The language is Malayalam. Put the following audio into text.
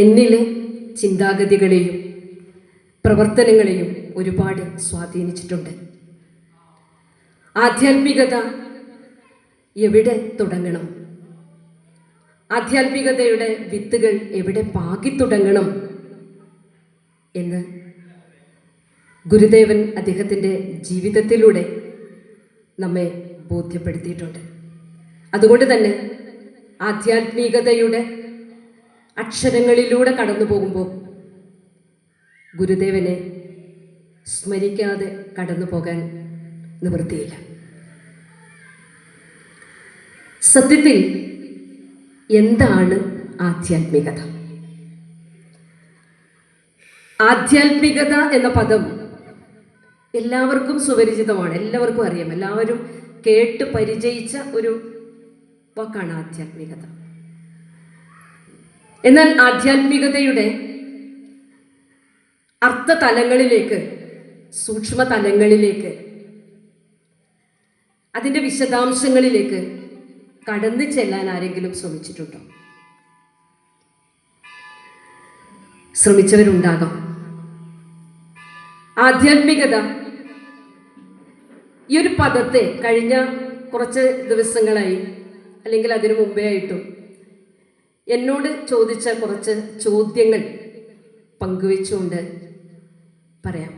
എന്നിലെ ചിന്താഗതികളെയും പ്രവർത്തനങ്ങളെയും ഒരുപാട് സ്വാധീനിച്ചിട്ടുണ്ട്. ആധ്യാത്മികത എവിടെ തുടങ്ങണം, ആധ്യാത്മികതയുടെ വിത്തുകൾ എവിടെ പാകി തുടങ്ങണം എന്ന് ഗുരുദേവൻ അദ്ദേഹത്തിൻ്റെ ജീവിതത്തിലൂടെ നമ്മെ ബോധ്യപ്പെടുത്തിയിട്ടുണ്ട്. അതുകൊണ്ട് തന്നെ ആധ്യാത്മികതയുടെ അക്ഷരങ്ങളിലൂടെ കടന്നു പോകുമ്പോൾ ഗുരുദേവനെ സ്മരിക്കാതെ കടന്നു പോകാൻ നിവൃത്തിയില്ല. സത്യത്തിൽ എന്താണ് ആധ്യാത്മികത? ആധ്യാത്മികത എന്ന പദം എല്ലാവർക്കും സുപരിചിതമാണ്, എല്ലാവർക്കും അറിയാം, എല്ലാവരും കേട്ട് പരിചയിച്ച ഒരു വാക്കാണ് ആധ്യാത്മികത. എന്നാൽ ആധ്യാത്മികതയുടെ അർത്ഥതലങ്ങളിലേക്ക്, സൂക്ഷ്മ തലങ്ങളിലേക്ക്, അതിൻ്റെ വിശദാംശങ്ങളിലേക്ക് കടന്നു ചെല്ലാൻ ആരെങ്കിലും ശ്രമിച്ചിട്ടുണ്ടോ? ശ്രമിച്ചവരുണ്ടാകാം. ആധ്യാത്മികത ഈ ഒരു പദത്തെ കഴിഞ്ഞ കുറച്ച് ദിവസങ്ങളായി, അല്ലെങ്കിൽ അതിനു മുമ്പേ ആയിട്ടും എന്നോട് ചോദിച്ച കുറച്ച് ചോദ്യങ്ങൾ പങ്കുവെച്ചുകൊണ്ട് പറയാം.